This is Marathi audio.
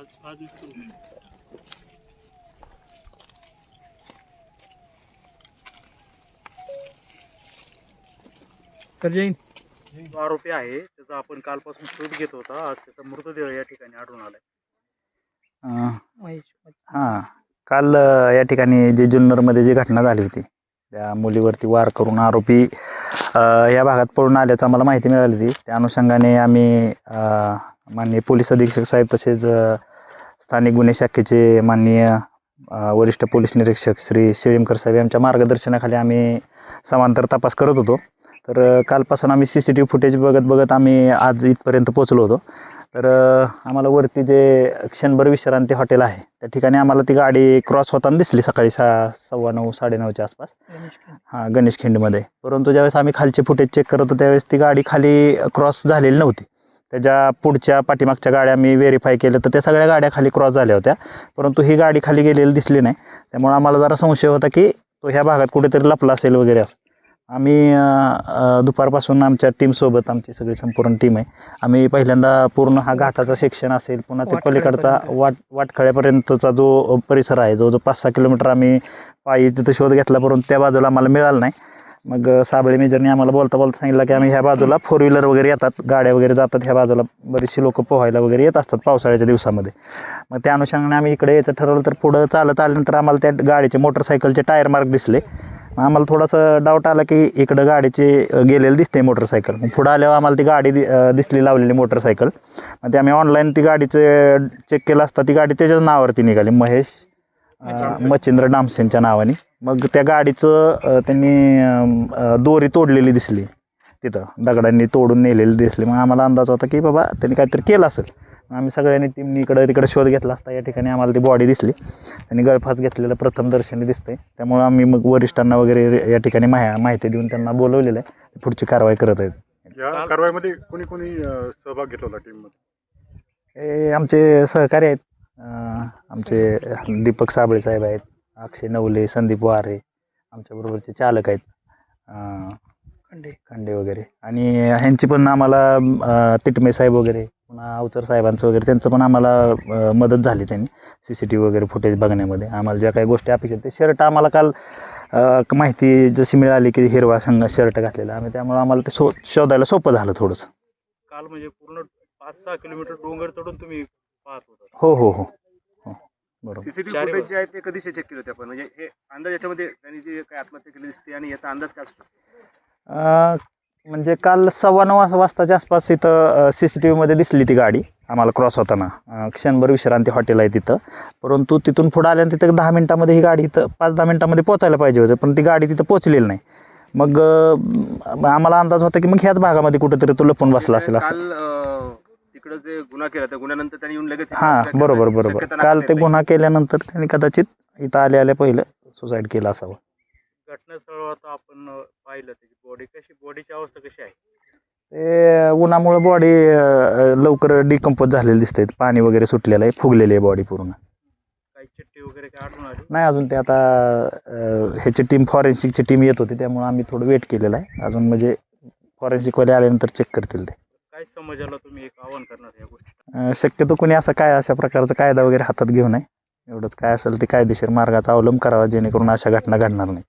सर जैन जो आरोपी आहे त्याचा आपण कालपासून शोध घेत होता. आज त्याचा मृतदेह या ठिकाणी आढळून आलाय. हां, काल या ठिकाणी जे जुन्नरमध्ये जी घटना झाली होती त्या मुलीवरती वार करून आरोपी या भागात पळून आल्याचं आम्हाला माहिती मिळाली होती. त्या अनुषंगाने आम्ही माननीय पोलीस अधीक्षक साहेब तसेच स्थानिक गुन्हे शाखेचे माननीय वरिष्ठ पोलीस निरीक्षक श्री शेळीमकर साहेब यांच्या मार्गदर्शनाखाली आम्ही समांतर तपास करत होतो. तर कालपासून आम्ही CCTV फुटेज बघत आम्ही आज इथपर्यंत पोहोचलो होतो. तर आम्हाला वरती जे क्षणभर विश्रांती हॉटेल आहे त्या ठिकाणी आम्हाला ती गाडी क्रॉस होताना दिसली सकाळी 9:15 9:30च्या आसपास. हां, गणेश खिंडमध्ये. परंतु ज्यावेळेस आम्ही खालचे फुटेज चेक करत होतो त्यावेळेस ती गाडी खाली क्रॉस झालेली नव्हती. त्याच्या पुढच्या पाठीमागच्या गाड्या मी व्हेरीफाय केलं तर त्या सगळ्या गाड्या खाली क्रॉस झाल्या होत्या, परंतु ही गाडी खाली गेलेली दिसली नाही. त्यामुळे आम्हाला जरा संशय होता की तो ह्या भागात कुठेतरी लपला असेल वगैरे असं. आम्ही दुपारपासून आमच्या टीमसोबत, आमची सगळी संपूर्ण टीम आहे, आम्ही पहिल्यांदा पूर्ण हा घाटाचा सेक्शन असेल, पुन्हा ते पलीकडचा वाटखळ्यापर्यंतचा जो परिसर आहे, जो 5-6 किलोमीटर आम्ही पायी तिथं शोध घेतला, परंतु त्या बाजूला आम्हाला मिळालं नाही. मग साबळे मेजरने आम्हाला बोलता सांगितलं की आम्ही ह्या बाजूला 4 व्हीलर वगैरे येतात, गाड्या वगैरे जातात, ह्या बाजूला बरीचशी लोकं पोहायला वगैरे येत असतात पावसाळ्याच्या दिवसामध्ये. मग त्या अनुषंगाने आम्ही इकडे यायचं ठरवलं. तर पुढं चालत आल्यानंतर आम्हाला त्या गाडीचे मोटरसायकलचे टायर मार्क दिसले. आम्हाला थोडासा डाऊट आला की इकडं गाडीचे गेलेलं दिसते मोटरसायकल. मग पुढं आल्यावर आम्हाला ती गाडी दिसली लावलेली मोटरसायकल. मग ते आम्ही ऑनलाईन ती गाडीचे चेक केलं असता ती गाडी त्याच्याच नावावरती निघाली, महेश मच्छिंद्र डामसेंच्या नावाने. मग त्या गाडीचं त्यांनी दोरी तोडलेली दिसली, तिथं दगडांनी तोडून नेलेली दिसली. मग आम्हाला अंदाज होता की बाबा त्यांनी काहीतरी केलं असेल. आम्ही सगळ्यांनी टीमनी इकडं तिकडे शोध घेतला असता. या ठिकाणी आम्हाला ती बॉडी दिसली. त्यांनी गळफास घेतलेलं प्रथम दर्शनी दिसतंय. त्यामुळे आम्ही मग वरिष्ठांना वगैरे या ठिकाणी माहिती देऊन त्यांना बोलवलेलं आहे, पुढची कारवाई करत आहेत. या कारवाईमध्ये कोणी कोणी सहभाग घेतला होता टीममध्ये? हे आमचे सहकारी आहेत, आमचे दीपक साबळे साहेब आहेत, अक्षय नवले, संदीप वारे, आमच्याबरोबरचे चालक आहेत खंडे वगैरे, आणि ह्यांची पण आम्हाला तिटमे साहेब वगैरे, पुन्हा अवचर साहेबांचं वगैरे त्यांचं पण आम्हाला मदत झाली. त्यांनी CCTV वगैरे फुटेज बघण्यामध्ये आम्हाला ज्या काही गोष्टी अपेक्षित. ते शर्ट आम्हाला काल माहिती जशी मिळाली की हिरवा शर्ट घातलेला आम्ही, त्यामुळे आम्हाला ते शोधायला सोपं झालं थोडंसं. काल म्हणजे पूर्ण 5-6 किलोमीटर डोंगर चढून तुम्ही पाहत होता? हो हो हो हो, बरोबर. CCTV फुटेज जे आहे ते कधीचे चेक केले होते आपण? म्हणजे हे अंदाज याच्यामध्ये त्यांनी जी काही आत्महत्या केली दिसते आणि याचा अंदाज काय असतो? म्हणजे काल 9:15 वाजताच्या आसपास इथं CCTV मध्ये दिसली ती गाडी आम्हाला क्रॉस होताना. क्षणभर विश्रांती हॉटेल आहे तिथं, परंतु तिथून पुढं आल्यानंतर तिथं 10 मिनिटामध्ये ही गाडी इथं 5-10 मिनिटामध्ये पोचायला पाहिजे होते, पण ती गाडी तिथं पोचलेली नाही. मग आम्हाला अंदाज होता की मग ह्याच भागामध्ये कुठेतरी तो लपून बसला असेल असं. तिकडे जे गुन्हा केला त्या गुन्ह्यानंतर त्यांनी येऊन लगेच हां, बरोबर. काल ते गुन्हा केल्यानंतर त्यांनी कदाचित इथं आल्या पहिलं सुसाईड केलं असावं. घटनास्थळावर आता आपण पाहिलं त्याची बॉडीची अवस्था कशी आहे? ते उन्हामुळे बॉडी लवकर डिकम्पोज झालेली दिसते, पाणी वगैरे सुटलेलं आहे, फुगलेली आहे बॉडी पूर्ण. काही चिठ्ठी वगैरे काय आढळून आली नाही अजून. ते आता ह्याची टीम, फॉरेन्सिकची टीम येत होती, त्यामुळे आम्ही थोडं वेट केलेलं आहे अजून. म्हणजे फॉरेन्सिकवाले आल्यानंतर चेक करतील ते. काय समजायला तुम्ही एक आव्हान करणार या गोष्टी? शक्यतो कोणी असं अशा प्रकारचा कायदा वगैरे हातात घेऊ नये. एवढंच काय असेल ते कायदेशीर मार्गाचा अवलंब करावा, जेणेकरून अशा घटना घडणार नाही.